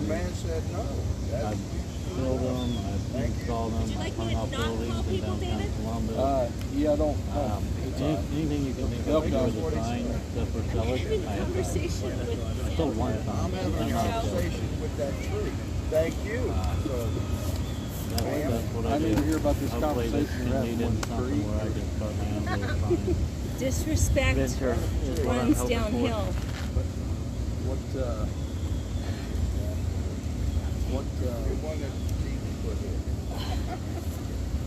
man said no. I've filled them, I've installed them, I've hung off buildings in downtown Columbus. Yeah, I don't. Anything you can think of to do with the sign except for sell it, I have done. I sold one time. I'm having a conversation with that tree. Thank you. That's what I I do. need to hear about this Hopefully this conversation can you're lead having into with the something tree. where I can start my own little sign. Disrespect Venture is what I'm runs hoping downhill. for.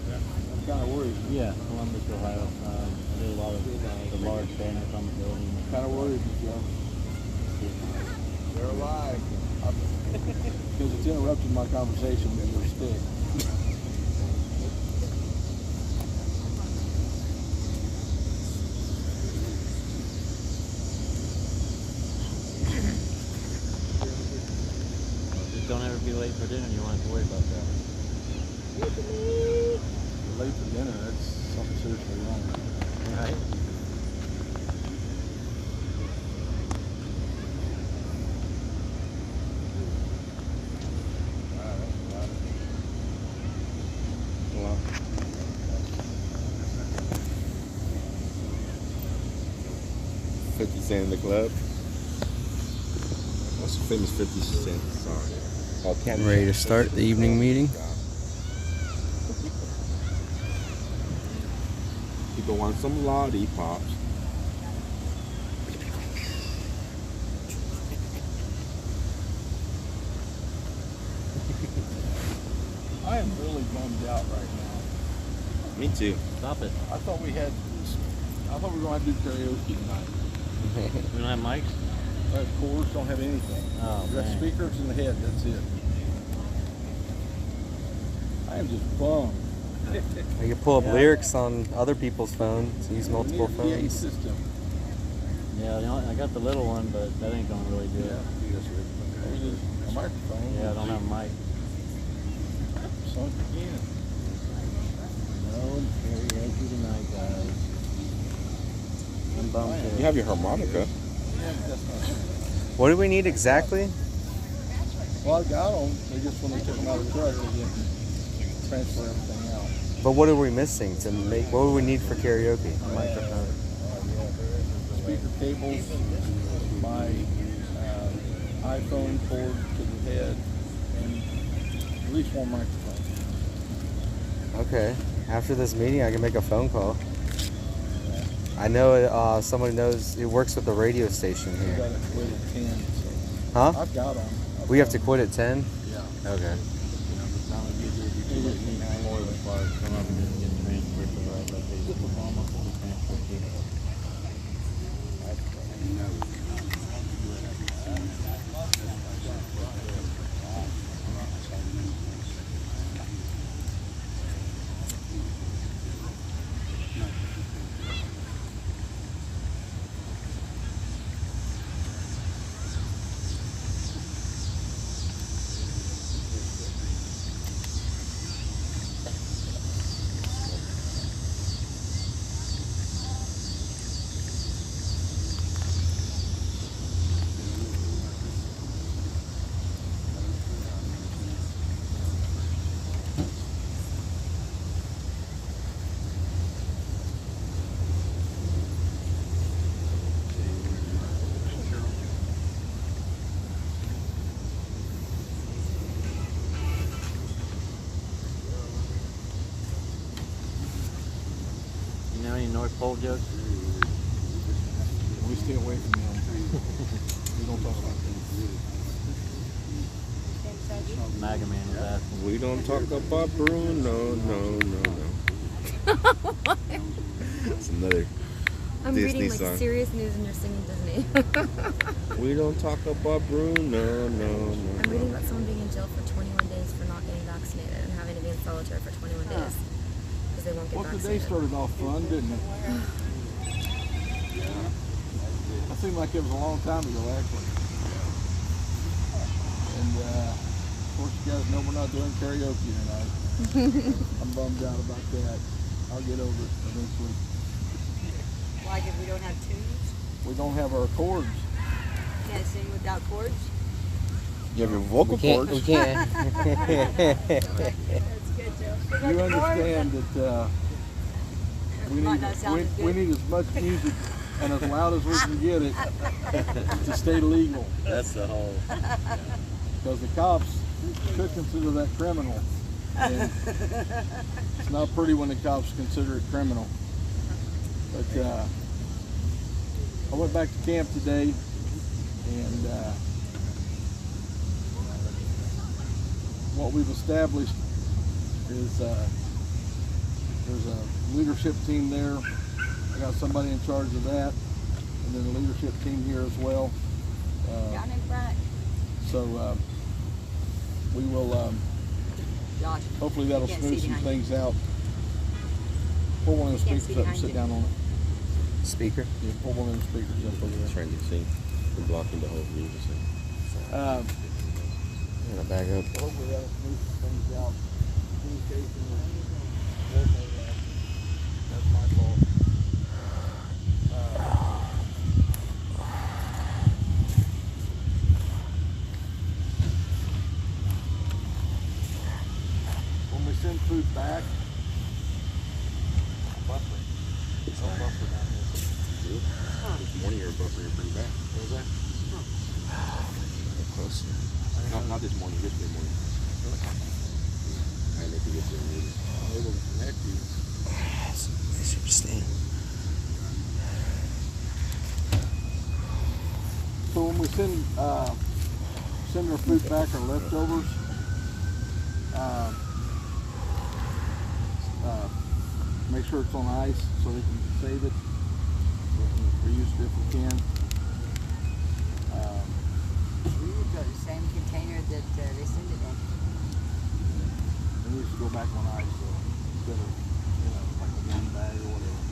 I'm kind of worried. Yeah, Columbus, Ohio. I do a lot of the large banners on the building. Kind of worried, Joe. They're alive. Because it's interrupting my conversation with your stick. Just don't ever be late for dinner. You won't have to worry about that. You're late for dinner. That's something seriously wrong. Right? $50 in the club. What's the famous 50 Cent song? Oh, Candy. Ready to start the evening meeting? People want some lollipops. I am really bummed out right now. Me too. Stop it. I thought we were going to have to do karaoke tonight. We don't have mics? Chords don't have anything. Oh, We got man. speakers in the head, that's it. I am just bummed. You can pull up lyrics on other people's phones, use multiple We need a PA phones. system. Yeah, I got the little one, but that ain't gonna really do it. We need a microphone. Yeah, I don't have a mic. Sunk again. No karaoke tonight, guys. I'm bummed You too. have your harmonica. Yeah, but that's not true. What do we need exactly? Well, I got them. They just, when they took them out of the truck, they didn't transfer everything out. But what are we missing to make? What do we need for karaoke? A microphone. Speaker cables, my iPhone cord to the head, and at least one microphone. Okay. After this meeting, I can make a phone call. I know somebody knows. It works with the radio station We here. got to quit at 10, so Huh? I've got them. We have to quit at 10. Yeah. Okay. More as far as come up and just get transferred to the right location. Transfer to. You know any North Pole jokes? We stay away from them. We don't talk about them. MAGA man was asking. We don't talk about Bruno, no. It's another I'm Disney reading like song. serious news and you're singing Disney. We don't talk about Bruno, no. I'm reading about someone being in jail for 21 days for not getting vaccinated and having to be in solitary for 21 days because they won't get Well, the day vaccinated. started off fun, didn't it? Yeah. That seemed like it was a long time ago, actually. And, of course, you guys know we're not doing karaoke tonight. I'm bummed out about that. I'll get over it eventually. Like if we don't have tunes? We don't have our chords. Can't sing without chords? You have your vocal We can't. cords. We can't. You understand that Might not sound as we good. need as much music and as loud as we can get it to stay legal. That's the whole. Because the cops could consider that criminal. And it's not pretty when the cops consider it criminal. But I went back to camp today and what we've established is there's a leadership team there. I got somebody in charge of that, and then the leadership team here as well. Down in front. So we will Josh. hopefully that'll Can't smooth see some behind you. things out. Pull one of the Can't speakers see up and behind sit you. down on it. Speaker. Yeah, pull one of the speakers up over there. Trying to see. I'm blocking the whole view. Just like. Um, I'm gonna back up. hopefully that'll smooth some things out. Communication is that's my fault. When we send food back, buffer. It's no buffer down here. This morning you're buffering pretty bad. What was that? Closer. Not this morning. Yesterday morning. I need to get to the meeting. Able to connect you. They should stay. So when we send our food back, our leftovers, make sure it's on ice so they can save it. We can reuse it if we can. We would go to the same container that they send it in. It needs to go back on ice instead of, like a one bag or whatever.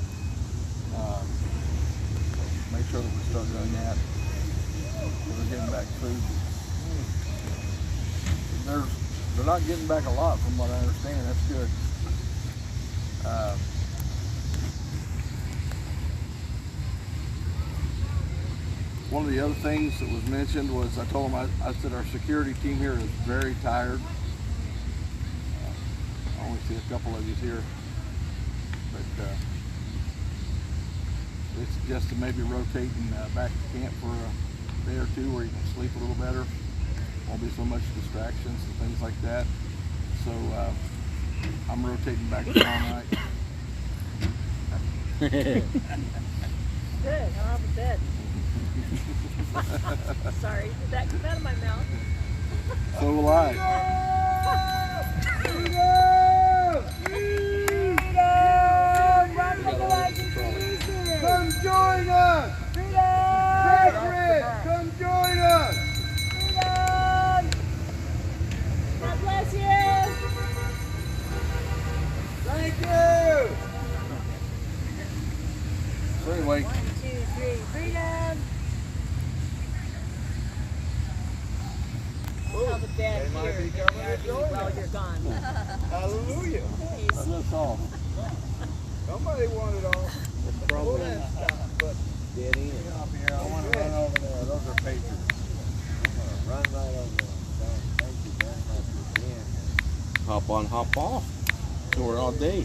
Make sure that we start doing that. When we're getting back food. They're not getting back a lot from what I understand. That's good. One of the other things that was mentioned was I told them I said our security team here is very tired. I only see a couple of you here, but they suggested maybe rotating back to camp for a day or two where you can sleep a little better. Won't be so much distractions and things like that. So I'm rotating back tomorrow night. Good. I'll have a bed. Sorry, did that come out of my mouth? So will I. Come join us! Patriot, come join us! God bless you! Thank you! So anyway, 1, 2, 3, freedom! I'll have a bed here in the RV while you're gone. hallelujah. That's all. Somebody wanted all. Pull that stuff, but Get in. get up here. I want to run over there. Those are patriots. I'm going to run right over there. Thank you very much for being here. Hop on, hop off. So we're all day.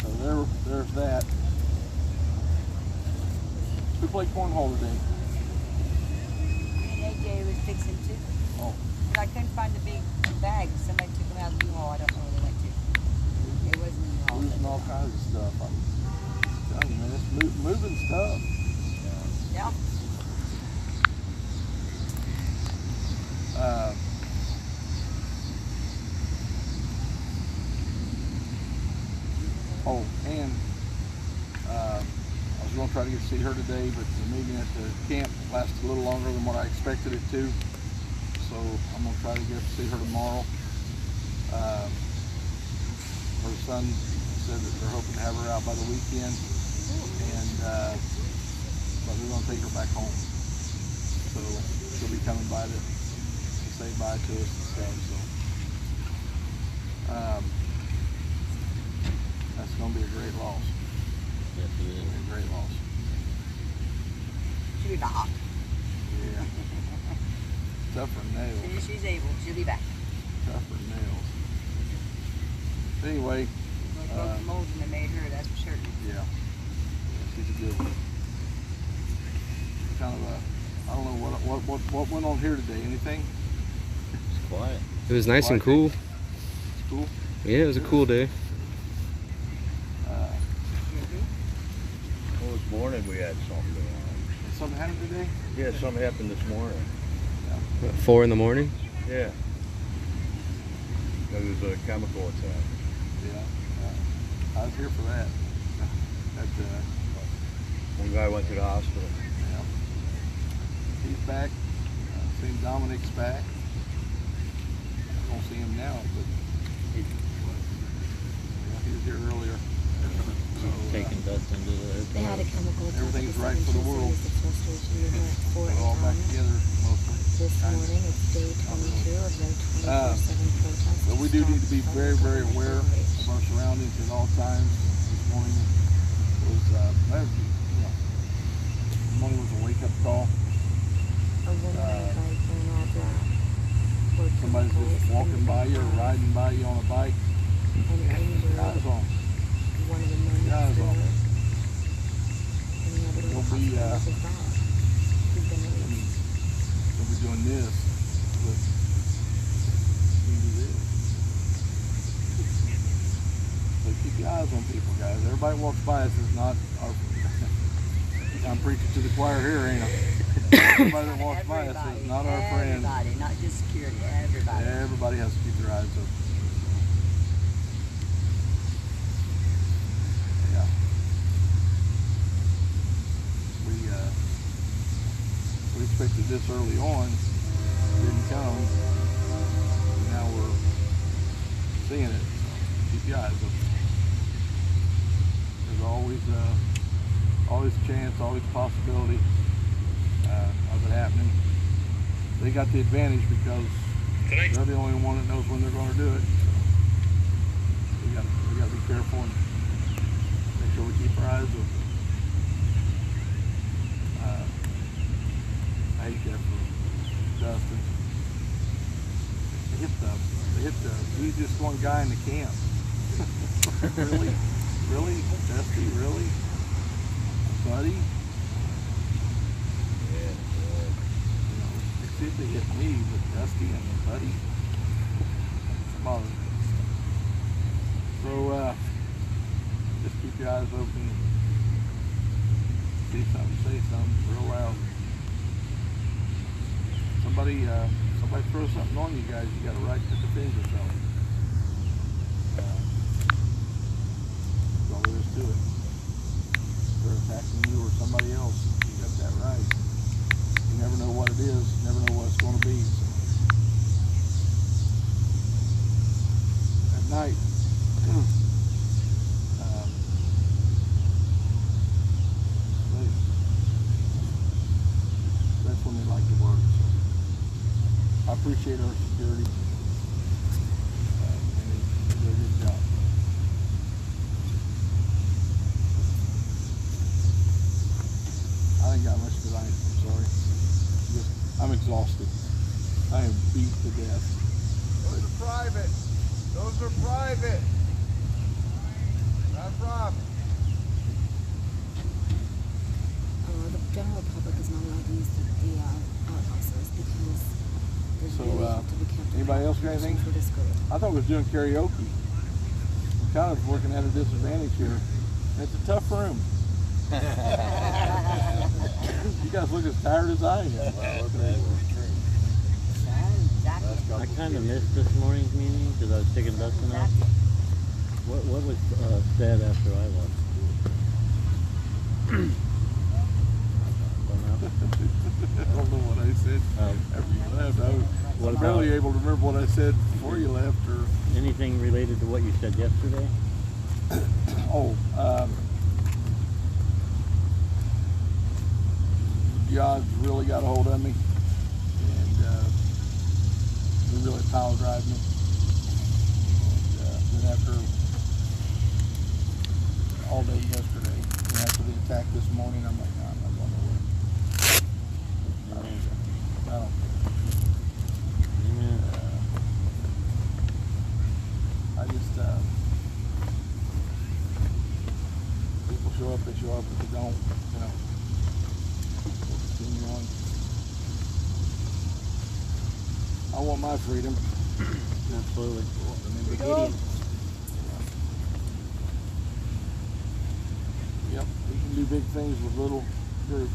So there's that. Who played cornhole today? Me and AJ was fixing to. Oh. But I couldn't find the big bag. Somebody took them out of the U-Haul. I don't know where they went to. It wasn't in the U-Haul. Losing all kinds of stuff. I'm telling you, man, it's moving stuff. Yeah. Oh, and I was going to try to get to see her today, but the meeting at the camp lasted a little longer than what I expected it to. So I'm going to try to get to see her tomorrow. Her son said that they're hoping to have her out by the weekend, and but we're going to take her back home. So she'll be coming by to say bye to us and stuff. So gonna be a great loss. Yes, it It'll be is. a great loss. She'll be back. Yeah. Tougher than As soon nails. as she's able, she'll be back. Tougher than nails. Anyway, Like broke the mold and they made her, that's for certain. yeah. She's a good one. Kind of a, I don't know what went on here today. Anything? It's quiet. It was nice and cool. It's cool. Yeah, it was a cool day. Well, this morning we had something going on. Something happened today? Yeah, something happened this morning. What, 4 in the morning? Yeah. There was a chemical attack. Yeah. I was here for that. That One guy went to the hospital. yeah. He's back. Seen Dominic's back. I don't see him now, but yeah, he was here earlier. So, Taking dust into They had a the chemical attack. Everything's at the right for the 17th world. Series Restoration Movement at 4 we're all back a.m. together mostly. This morning, it's day 22 of their 24/7 protest. But we do need to be very, very aware of our surroundings at all times. This morning was, this morning was a wake-up call. A woman on a bike ran all black. Were Somebody's police just walking and by you or riding by you on a bike. and injured Eyes on. one of the men Yeah, next it's door. all- And the other You'll was be, hospitalized as well. He's been released. We'll be doing this, but we do this. So keep your eyes on people, guys. Everybody walks by us is not our. I'm preaching to the choir here, ain't I? Everybody that walks by us is not our friend. Everybody, not just security, everybody. Everybody has to keep their eyes open. Yeah. We expected this early on, didn't come. Now we're seeing it. So keep your eyes open. There's always a chance, always a possibility of it happening. They got the advantage because they're the only one that knows when they're going to do it. So we got to be careful and make sure we keep our eyes open. I hate that for Dustin. They hit the easiest one guy in the camp. Really, Dusty, really, buddy. Yeah. You know, they see if they hit me, but Dusty and Buddy. Bothers me. So, just keep your eyes open. See something, say something real loud. Somebody throws something on you guys, you got a right to defend yourself. That's all there is to it. If they're attacking you or somebody else, you got that right. You never know what it is, you never know what it's going to be. So. At night, that's when they like to work. So. I appreciate our security. And they do a good job. I ain't got much tonight, I'm sorry. I'm exhausted. I am beat to death. Those are private. Those are private. Not private. The general public is not allowed to use the outhouses because there's So, really have to be kept. anybody else got anything? For this group. I thought we was doing karaoke. We're kind of working at a disadvantage here. It's a tough room. You guys look as tired as I am. I kind of missed this morning's meeting because I was taking Dustin out. What was said after I left? I don't know what I said after you left. I was barely able to remember what I said before you left. Or Anything related to what you said yesterday? God's really got a hold of me, and he really pile drived me. And then after just, people show up, they show up. If they don't, you know, we'll continue on. I want my freedom. Absolutely. I mean, Freedom. Yep, we can do big things with little groups.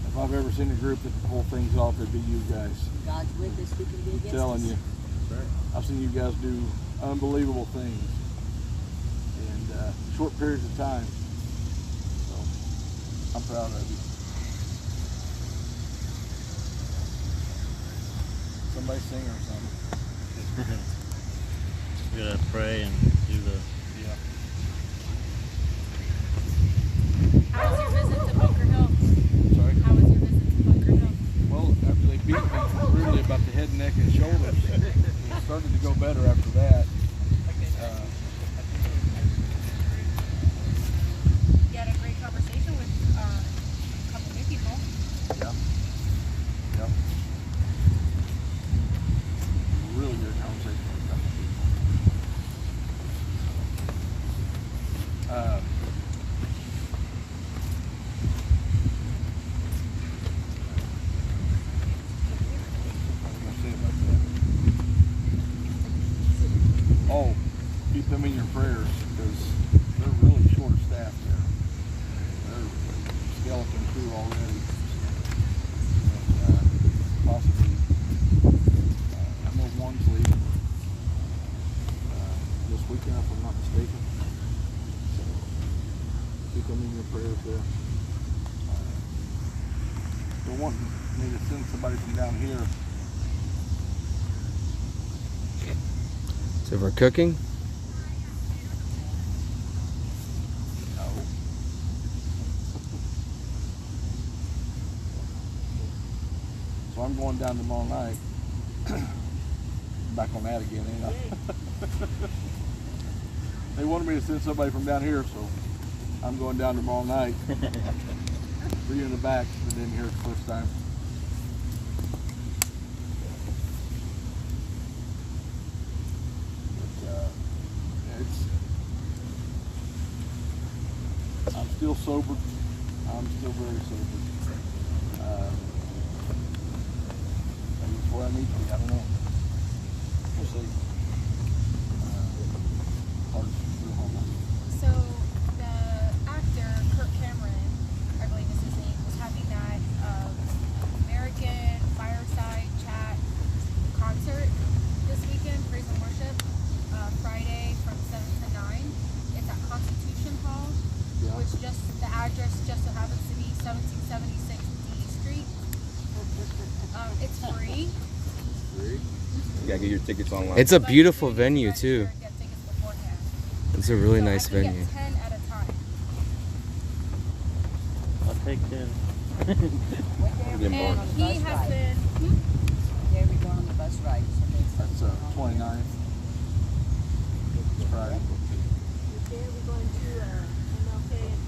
If I've ever seen a group that can pull things off, it'd be you guys. God's with us, who can be against I'm telling us? you. I've seen you guys do unbelievable things in short periods of time. So I'm proud of you. Somebody sing or something. We gotta pray and do the. Yeah. How was your visit to Bunker Hill? Sorry. How was your visit to Bunker Hill? Well, after they beat me brutally about the head, neck, and shoulders, it started to go better after that. You had a great conversation with a couple new people. Yeah. Yep. Really good conversation with a couple people. What was I gonna say about that? Oh, keep them in your prayers because they're really short staffed there. They're skeleton crew already. And, possibly, I know one's leaving this weekend if I'm not mistaken. So keep them in your prayers there. They're wanting me to send somebody from down here. So we're cooking. No. So I'm going down tomorrow night. Back on that again, ain't I? They wanted me to send somebody from down here, so I'm going down tomorrow night. For you in the back, but didn't hear it the first time. But, I'm still sober. I'm still very sober. Maybe before I need to be, I don't know. We'll see. Hard to do homework. So the actor Kirk Cameron, I believe is his name, was having that American Fireside Chat concert this weekend, praise and worship, Friday from 7 to 9. It's at Constitution Hall, Yeah. which the address just so happens to be 1776 D Street. It's free. Three. You gotta get your tickets online. It's a but beautiful you need to venue register too. and get tickets beforehand. It's a really So nice I can venue. Get 10 at a time. I'll take 10. What day are we Get going And on the he bus has ride? been. What day are we going on the bus ride? That's 29th. It's Friday. Today we're going to MLK and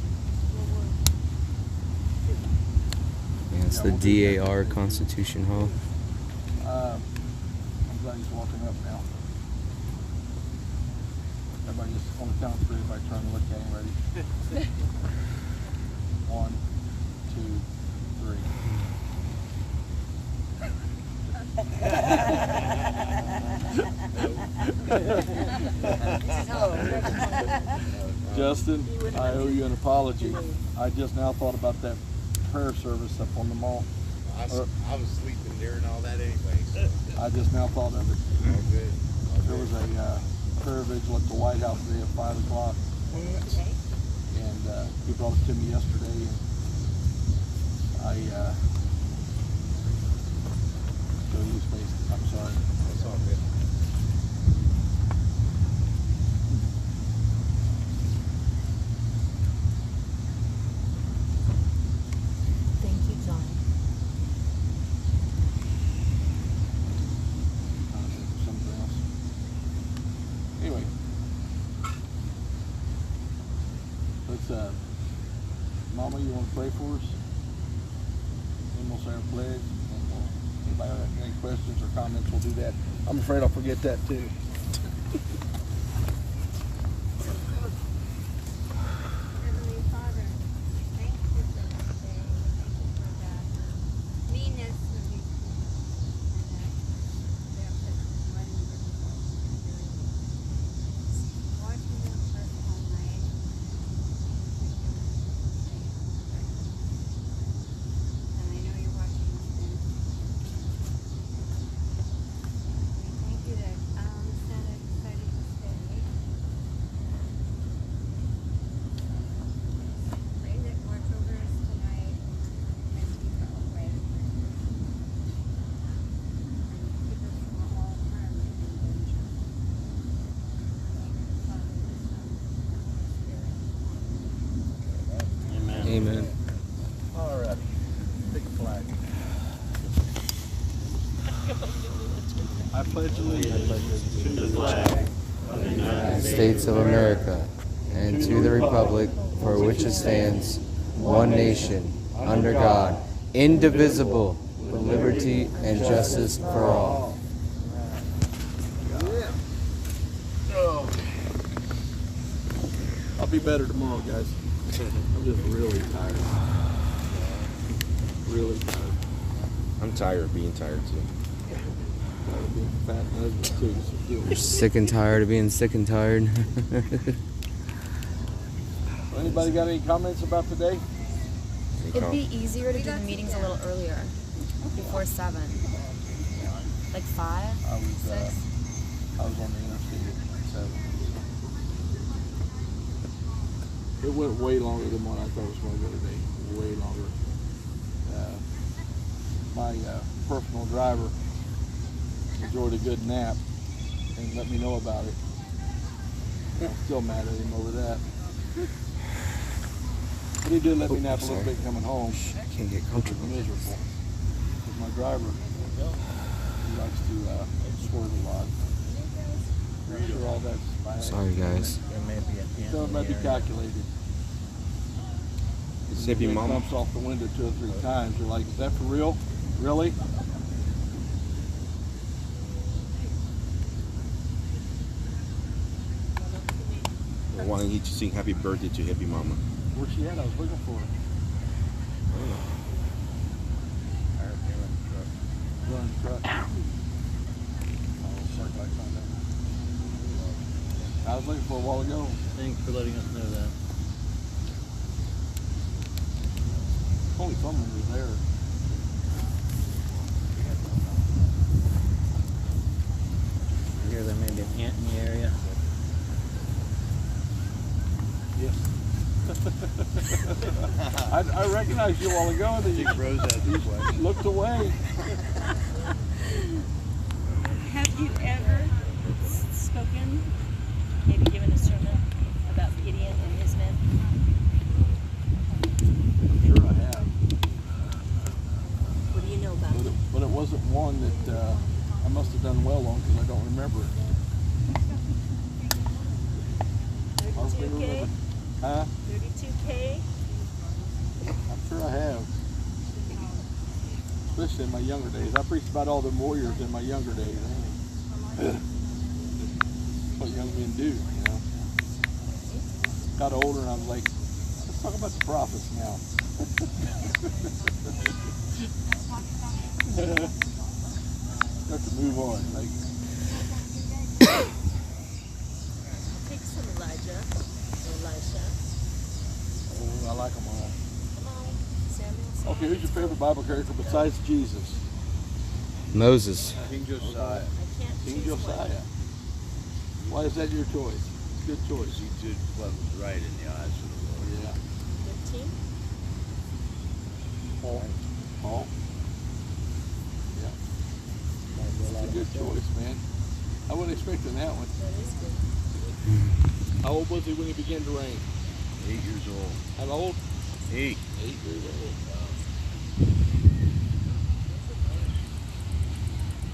World War Yeah, it's Yeah, the we'll do that. DAR Constitution Hall. I'm glad he's walking up now. Everybody just on the count of three, everybody turn and look at him. Ready? 1, 2, 3. This is hello. Justin, I owe you an apology. I just now thought about that prayer service up on the mall. I was sleeping during all that anyway. So. I just now thought of it. All good. There was a prayer vigil at the White House today at 5 o'clock. Today? And he brought it to me yesterday. And I go use space. I'm sorry. That's all good. Thank you, John. Something else. Anyway, let's. Mama, you want to pray for us? Then we'll say our pledge. And anybody have any questions or comments, we'll do that. I'm afraid I'll forget that too. Heavenly Father, thank you for this day. Thank you for that meanness of these people. And they have such one difficult experience. Watching them for all night. And I know you're watching us then. We thank you that Santa decided to stay. Pray that watch over us tonight and keep us away. And keep us from all harm and danger. In the name of the Father, the Son, and the Holy Spirit. Amen. Amen. All right. Big flag. I pledge allegiance to the flag of the United States of America, and to the republic for which it stands, one nation, under God, indivisible, with liberty and justice for all. Oh. I'll be better tomorrow, guys. I'm just really tired. Really tired. I'm tired of being tired too. Tired of being fat and ugly too. So deal with You're it. sick and tired of being sick and tired. Anybody got any comments about today? It'd be easier to do the meetings a little earlier, before 7. Like 5, I was 6. I was on the interstate at 7. It went way longer than what I thought it was going to go today. Way longer. My personal driver enjoyed a good nap and let me know about it. I'm still mad at him over that. But he did let me nap a little bit coming home. I can't get Which was comfortable. miserable. Because my driver, he likes to swerve a lot. I'm sure all that's by Sorry, guys. So it might be calculated. Save your It mama. bumps off the window 2 or 3 times. You're like, is that for real? Really? Why don't you sing happy birthday to Happy Mama? Where's she at? I was looking for her. Run truck. I was looking for her a while ago. Thanks for letting us know that. Holy someone was there. I hear there may be an ant in the area. Yes. I recognized you a while ago and then you looked away. Have you ever spoken, maybe given a sermon about Gideon and his men? I'm sure I have. What do you know about them? But it wasn't one that I must have done well on because I don't remember it. I don't 32K? remember. Huh? 32K? I'm sure I have. Especially in my younger days. I preached about all the warriors in my younger days. What young men do, you know. Got older and I was like, let's talk about the prophets now. Start to move on. Like, Take some Elijah, Elisha. oh, I like them all. Come on, Samuel. Okay, who's your favorite Bible character besides Jesus? Moses. King Josiah. I can't King choose one. Josiah. Why is that your choice? Good choice. He did what was right in the eyes of the Lord. Yeah. 15? Paul. Paul. Yeah. That's a good choice, man. I wasn't expecting that one. That is good. How old was he when he began to reign? 8 years old. How old? 8. 8 years old.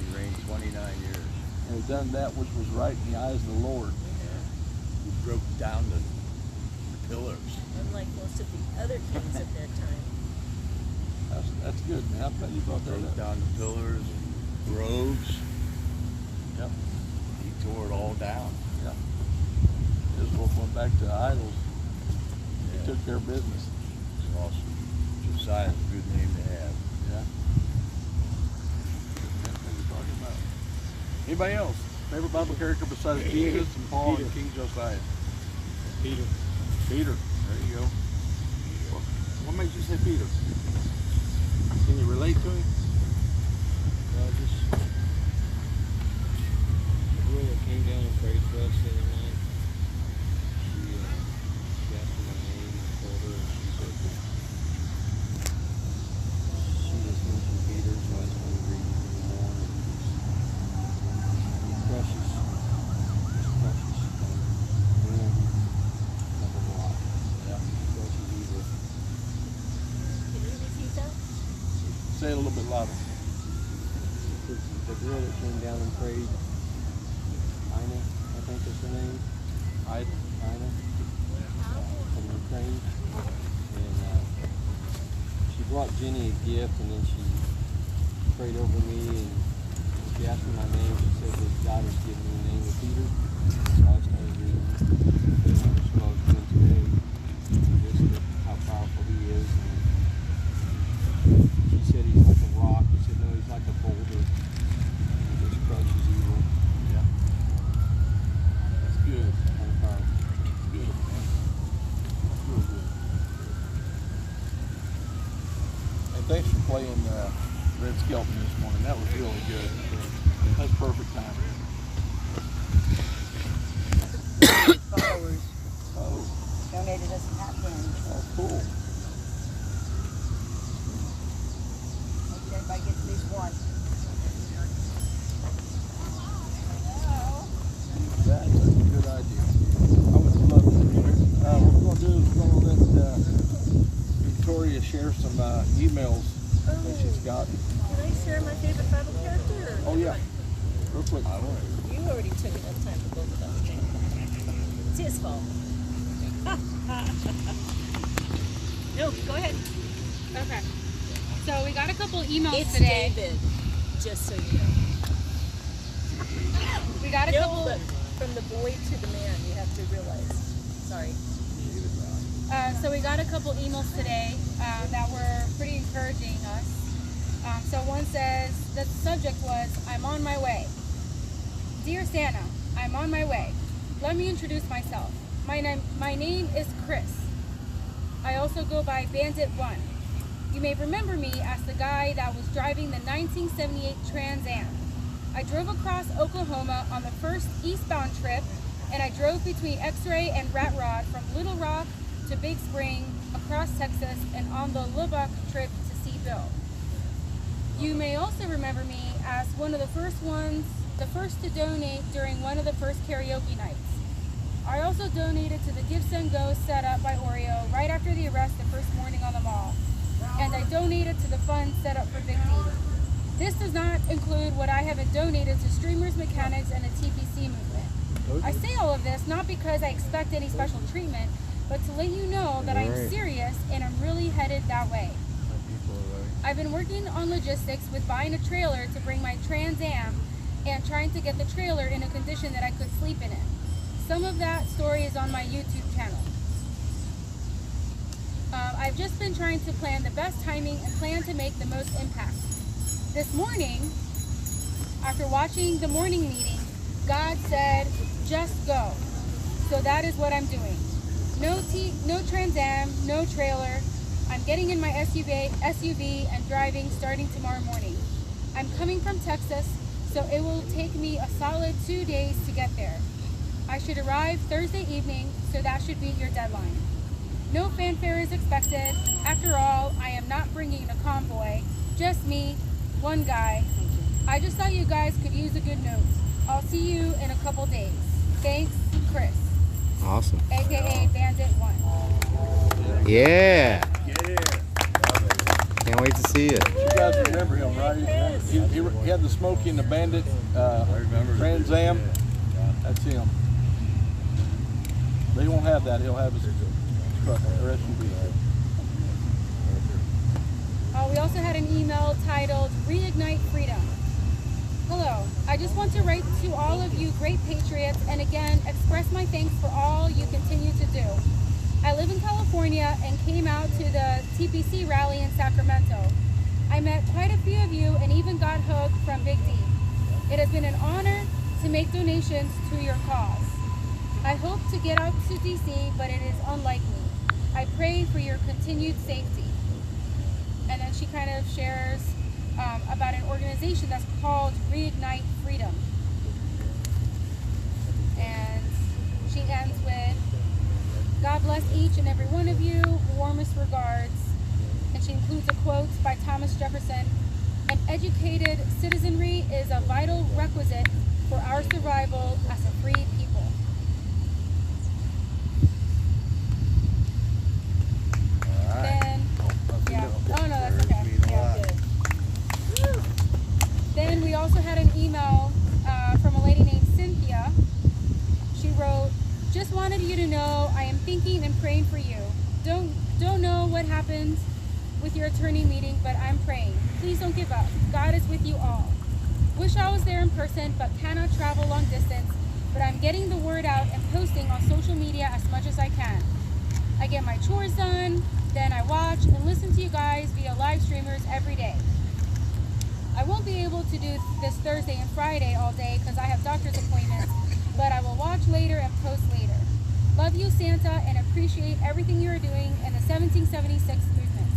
He reigned 29 years. And has done that which was right in the eyes of the Lord. He broke down the pillars. Unlike most of the other kings of their time. That's good, man. I'm glad you brought that Broke up. down the pillars, groves. Yep. He tore it all doubt. Israel went back to idols. He took their business. Awesome. Josiah's a good name to have. Yeah. That's what we're talking about. Anybody else? Favorite Bible character besides Jesus and Paul and King Josiah? Peter. Peter. There you go. What makes you say Peter? Can you relate to him? Just the girl that came down and prayed for us the other night. She asked me my name and I told her, and she said that she just mentioned Peter, so I just wanted to read him more. He's precious. He's precious. Like a rock. Yeah. Precious evil. Can you repeat that? Say it a little bit louder. The girl that came down and prayed, Ina, I think is her name. Ina, from Ukraine. And she brought Jenny a gift, and then she prayed over me, and she asked me my name. She said that God has given me the name of Peter. So I started reading it. And I just loved him today. Just how powerful he is. And she said he's like a rock. He said, no, he's like a boulder. He just crushes evil. Yeah. That's good. Kind of powerful. Good, man. Real good. Hey, thanks for playing Red Skelton this morning. That was really good. That's perfect timing. Followers Oh, donated us a hat pin. oh, cool. Hope everybody gets at least one. That's a good idea. I would love to do it. What we're going to do is we're going to let Victoria share some emails that she's got. Can I share my favorite Bible character? Or Oh, yeah. Real quick. You already took enough time to both of them. It's his fault. No, go ahead. Okay. So we got a couple emails It's today. David, just so you know. We got a No, couple. but from the boy to the man, you have to realize. Sorry. So we got a couple emails today that were pretty encouraging us. So one says the subject was, I'm on my way. Dear Santa, I'm on my way. Let me introduce myself. My name is Chris. I also go by Bandit 1. You may remember me as the guy that was driving the 1978 Trans Am. I drove across Oklahoma on the first eastbound trip, and I drove between X-Ray and Rat Rod from Little Rock to Big Spring, across Texas, and on the Lubbock trip to see Bill. You may also remember me as one of the first to donate during one of the first karaoke nights. I also donated to the Give Send Go set up by Oreo right after the arrest the first morning on the mall. And I donated to the fund set up for Big D. This does not include what I haven't donated to Streamers, Mechanics, and the TPC movement. I say all of this not because I expect any special treatment, but to let you know that I'm serious and I'm really headed that way. I've been working on logistics with buying a trailer to bring my Trans Am and trying to get the trailer in a condition that I could sleep in it. Some of that story is on my YouTube channel. I've just been trying to plan the best timing and plan to make the most impact. This morning, after watching the morning meeting, God said, just go. So that is what I'm doing. No Trans Am, no trailer. I'm getting in my SUV and driving starting tomorrow morning. I'm coming from Texas, so it will take me a solid 2 days to get there. I should arrive Thursday evening, so that should be your deadline. No fanfare is expected. After all, I am not bringing a convoy, just me, one guy. I just thought you guys could use a good note. I'll see you in a couple days. Thanks, Chris. Awesome. AKA Bandit 1. Yeah. Can't wait to see it. You guys remember him, right? He had the Smokey and the Bandit Trans Am. That's him. But he won't have that. He'll have his truck or SUV. We also had an email titled Reignite Freedom. Hello. I just want to write to all of you great patriots and again express my thanks for all you continue to do. I live in California and came out to the TPC rally in Sacramento. I met quite a few of you and even got hugged from Big D. It has been an honor to make donations to your cause. I hope to get out to DC, but it is unlikely. I pray for your continued safety. And then she kind of shares about an organization that's called Reignite Freedom. And she ends with, God bless each and every one of you, warmest regards. And she includes a quote by Thomas Jefferson, an educated citizenry is a vital requisite for our survival as a free people. Then, yeah. Oh no, that's okay. Yeah. Then we also had an email from a lady named Cynthia. She wrote, just wanted you to know I am thinking and praying for you. Don't know what happened with your attorney meeting, but I'm praying. Please don't give up. God is with you all. Wish I was there in person, but cannot travel long distance, but I'm getting the word out and posting on social media as much as I can. I get my chores done, then I watch and listen to you guys via live streamers every day. I won't be able to do this Thursday and Friday all day because I have doctor's appointments, but I will watch later and post later. Love you, Santa, and appreciate everything you are doing in the 1776 movement.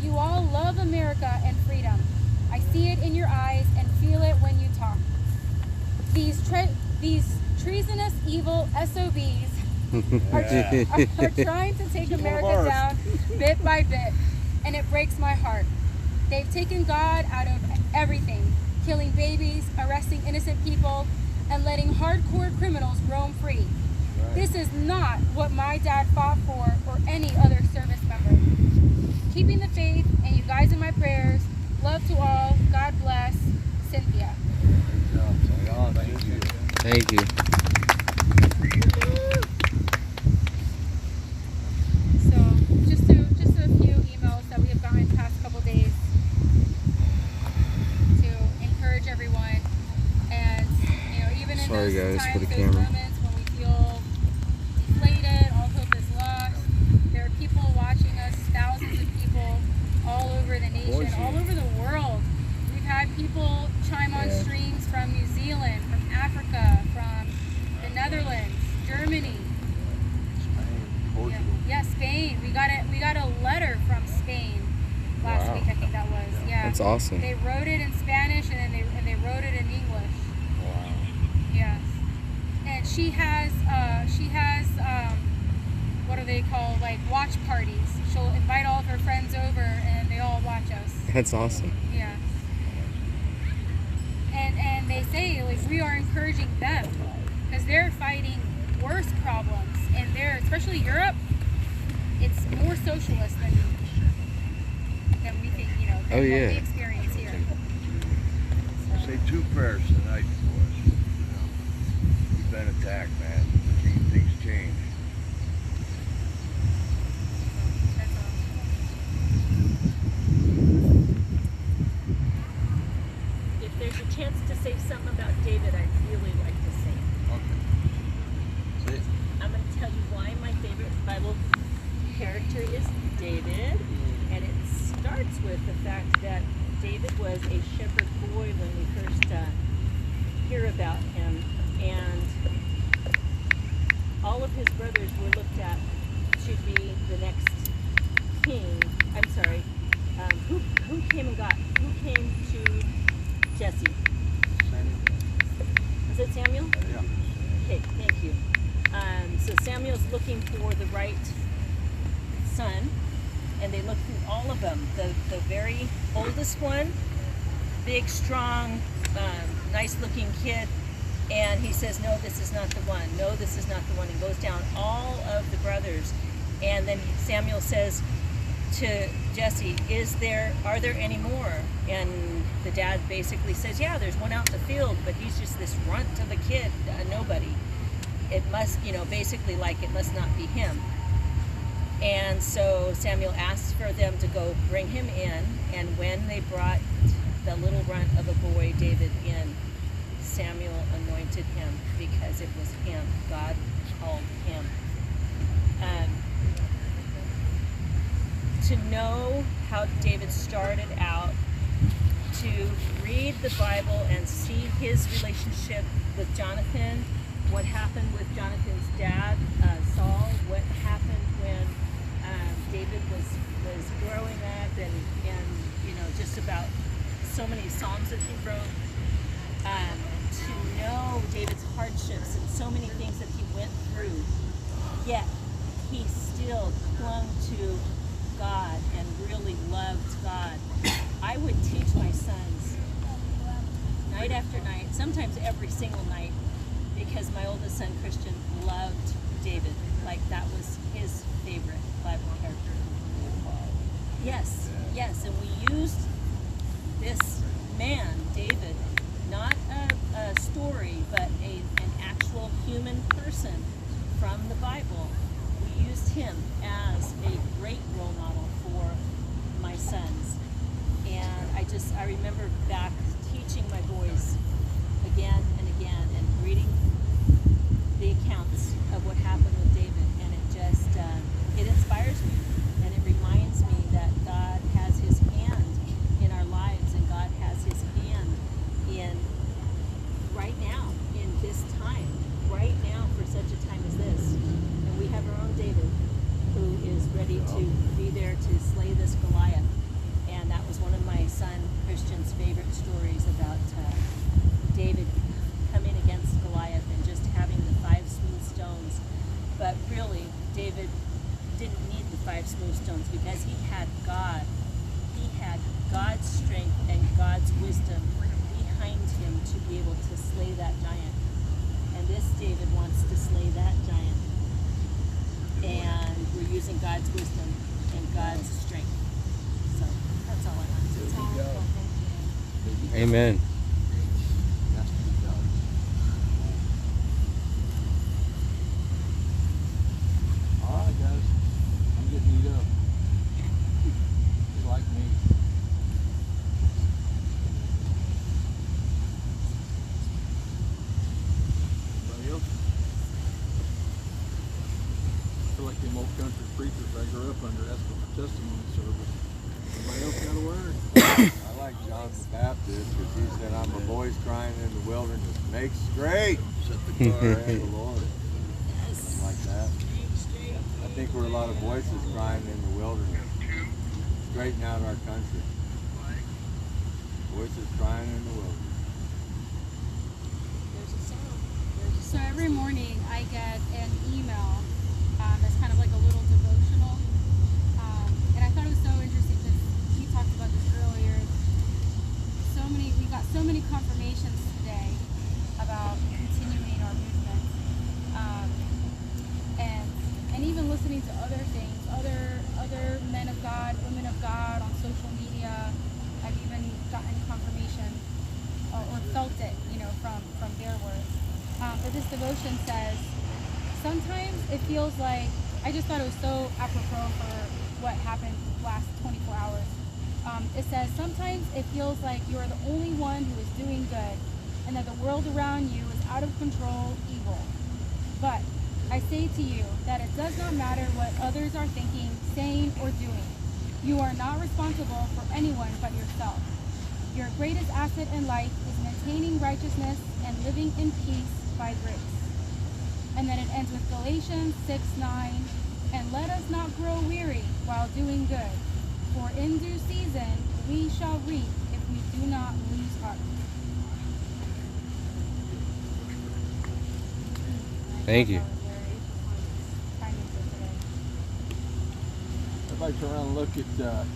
You all love America and freedom. I see it in your eyes and feel it when you talk. These treasonous, evil SOBs are trying to take America down bit by bit, and it breaks my heart. They've taken God out of everything, killing babies, arresting innocent people, and letting hardcore criminals roam free. Right. This is not what my dad fought for or any other service member. Keeping the faith and you guys in my prayers. Love to all. God bless. Cynthia. Thank you. So just a few emails that we have gotten the past couple days to encourage everyone, and even in Sorry, those guys, times, for the those camera. moments when we feel deflated, all hope is lost, there are people watching us, thousands of people all over the nation, all over the world. We've had people chime on streams from New Zealand, from Africa, from the Netherlands, Germany, Spain. We got a letter from Spain last week. I think that was. Yeah. That's awesome. They wrote it in Spanish and then they wrote it in English. Wow. Yes. And she has what are they called? Like watch parties. She'll invite all of her friends over and they all watch us. That's awesome. Yeah. And they say like we are encouraging them because they're fighting worse problems, and they're, especially Europe, it's more socialist than we think, than what we experience here. Say two prayers tonight for us. We've been attacked, man. Things change. That's all. If there's a chance to say something about David, I'd really like to say it. Okay. I'm going to tell you why my favorite Bible character is David, and it starts with the fact that David was a shepherd boy when we first hear about him, and all of his brothers were looked at to be the next king. I'm sorry, who came to Jesse? Was it Samuel? Yeah. Okay, thank you. So Samuel's looking for the right son, and they look through all of them. The very oldest one, big, strong, nice-looking kid, and he says, no, this is not the one. No, this is not the one. And goes down all of the brothers, and then Samuel says to Jesse, are there any more? And the dad basically says, yeah, there's one out in the field, but he's just this runt of a kid, nobody. It must, basically like it must not be him. And so Samuel asks for them to go bring him in, and when they brought the little runt of a boy, David, in. Samuel anointed him because it was him. God called him. To know how David started out, to read the Bible and see his relationship with Jonathan, what happened with Jonathan's dad, Saul, what happened when David was growing up, and you know, just about so many Psalms that he wrote. To know David's hardships and so many things that he went through, yet he still clung to God and really loved God. I would teach my sons night after night, sometimes every single night, because my oldest son, Christian, loved David. Like that was his favorite Bible character. Yes, yes, and we used this man, David, not a story, but an actual human person from the Bible. We used him as a great role model for my sons. And I remember back teaching my boys again and again and reading the accounts of what happened with David, and it just, it inspires me, and it reminds me that God has his hand in our lives, and God has his hand in right now, in this time, right now, for such a time as this. And we have our own David who is ready to be there to slay this Goliath. And that was one of my son Christian's favorite stories about David coming against Goliath and just having the 5 smooth stones. But really, David didn't need the 5 smooth stones because he had God. He had God's strength and God's wisdom behind him to be able to slay that giant. And this David wants to slay that giant. And we're using God's wisdom and God's strength. So that's all I want to say. Amen. All right, guys. I'm getting eat up. You like me. Anybody else? I feel like them old country preachers I grew up under asking for testimony service. Anybody else got a word? I like John the Baptist because he said, I'm a voice crying in the wilderness, make straight Set the car. the way of the Lord. Something like that. I think we're a lot of voices crying in the wilderness, straighten out our country. Voices crying in the wilderness. So every morning I get an email that's kind of like a little devotional. And I thought it was so interesting because we talked about this earlier. We got so many confirmations today about continuing our movement. And even listening to other things, other men of God, women of God on social media. I've even gotten confirmation or felt it, from their words. But this devotion says, sometimes it feels like, I just thought it was so apropos for what happened last 24 hours. It says, sometimes it feels like you are the only one who is doing good and that the world around you is out of control, evil. But I say to you that it does not matter what others are thinking, saying, or doing. You are not responsible for anyone but yourself. Your greatest asset in life is maintaining righteousness and living in peace by grace. And then it ends with Galatians 6:9, and let us not grow weary while doing good, for in due season we shall reap if we do not lose heart. Thank you. Everybody turn around and look at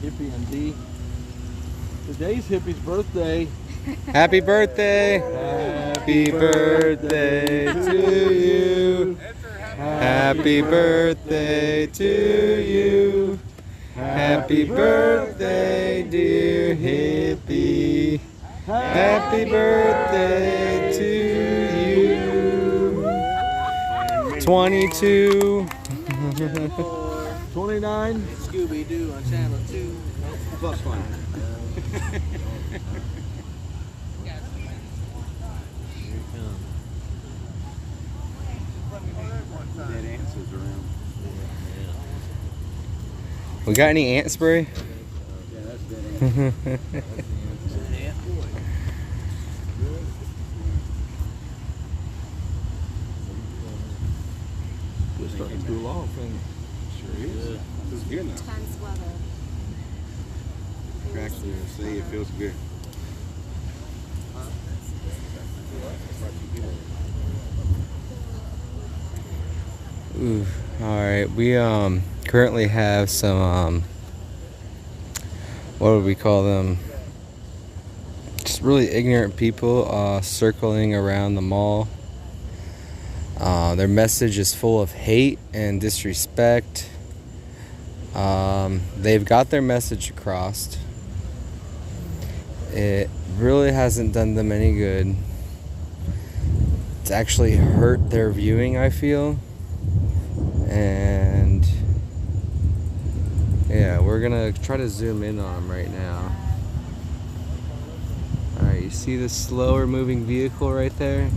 Hippie and Dee. Today's Hippie's birthday. Happy birthday. Happy birthday to you. Happy birthday to you. Happy birthday, dear Hippie. Happy birthday to you. 22. 29. Scooby-Doo on Channel 2. Plus one. boxes around. We got any ant spray? Yeah, that's dead ant. It's starting to cool off, and Sure is. Feels good now. Intense weather. Actually, see, it feels good. Ooh, all right. We currently have some what would we call them? Just really ignorant people circling around the mall. Their message is full of hate and disrespect. They've got their message across. It really hasn't done them any good. It's actually hurt their viewing, I feel. And yeah, we're gonna try to zoom in on them right now. Alright, you see this slower moving vehicle right there?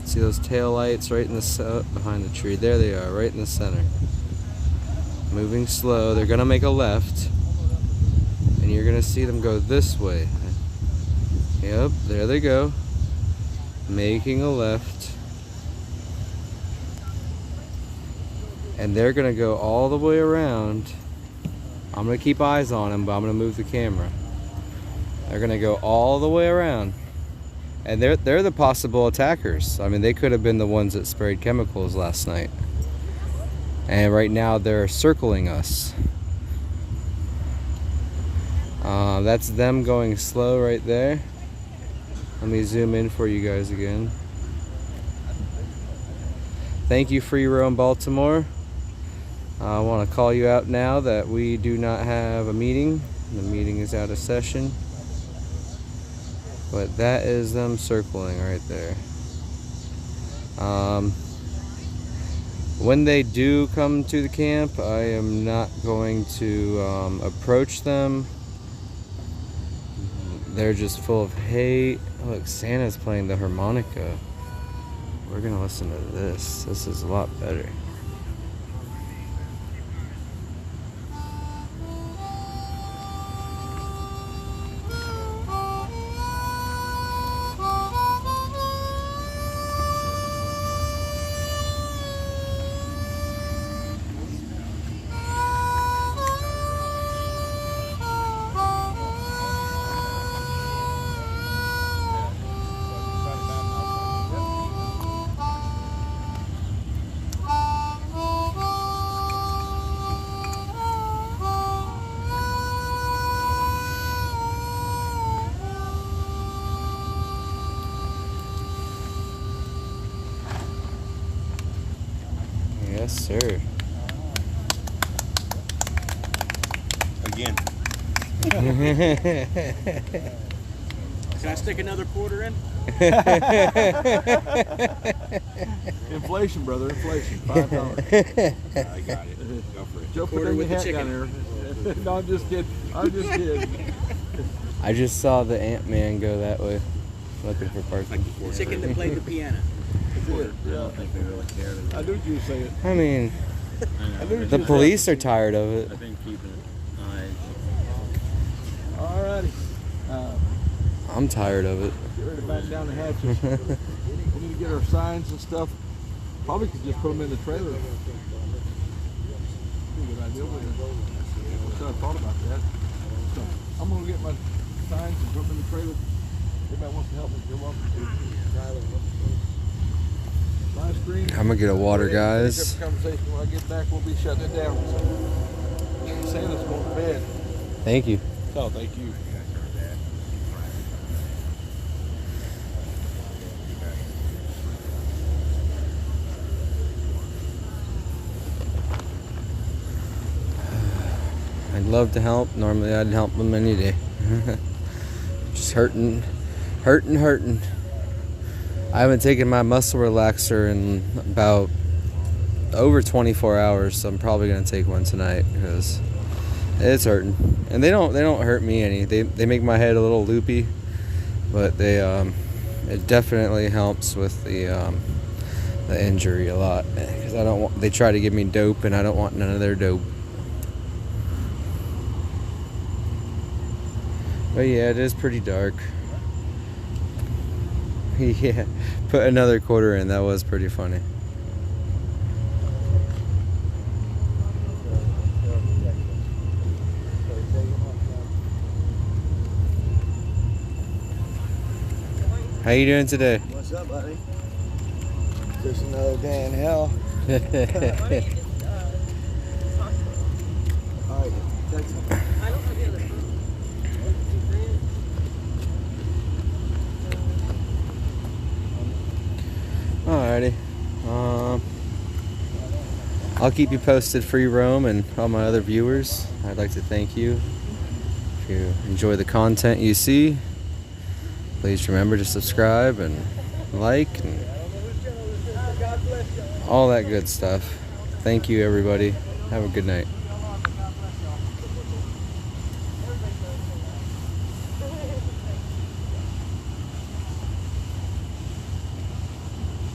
See those tail lights right in the behind the tree? There they are, right in the center. Moving slow. They're gonna make a left, and you're gonna see them go this way. Yep, there they go, making a left. And they're gonna go all the way around. I'm gonna keep eyes on them, but I'm gonna move the camera. They're gonna go all the way around. And they're the possible attackers. I mean, they could have been the ones that sprayed chemicals last night. And right now they're circling us. That's them going slow right there. Let me zoom in for you guys again. Thank you, Free Roam Baltimore. I want to call you out now that we do not have a meeting. The meeting is out of session. But that is them circling right there. When they do come to the camp, I am not going to approach them. They're just full of hate. Look, Santa's playing the harmonica. We're gonna listen to this. This is a lot better. Yes, sir. Again. Can I stick another quarter in? inflation, brother, inflation. $5. I got it. Go for it. Joe, put Quarter in with your the hat down there. No, I'm just kidding. I'm just kidding. I just saw the Ant-Man go that way, looking for parking. Chicken that played the piano. Yeah. I knew you would say it. I mean, I knew the you'd police are tired of it. I've been keeping an eye. Alrighty. I'm tired of it. Get ready to batten down the hatches. We need to get our signs and stuff. Probably could just put them in the trailer. Be a good idea. I thought about that. So I'm gonna get my signs and put them in the trailer. Anybody wants to help me, you're welcome to. Live stream. I'm gonna get a water, guys. Pick up the conversation when I get back. We'll be shutting it down. So, Santa's going to bed. Thank you. Oh, thank you. I'd love to help. Normally I'd help them any day. Just hurting. I haven't taken my muscle relaxer in about over 24 hours, so I'm probably gonna take one tonight because it's hurting. And they don't hurt me any. They make my head a little loopy, but it definitely helps with the the injury a lot because I don't want. They try to give me dope, and I don't want none of their dope. But yeah, it is pretty dark. Yeah, put another quarter in. That was pretty funny. How you doing today? What's up, buddy? Just another day in hell. Alright, text me. Alrighty. I'll keep you posted, Free Roam, and all my other viewers. I'd like to thank you. If you enjoy the content you see, please remember to subscribe and like and all that good stuff. Thank you, everybody. Have a good night.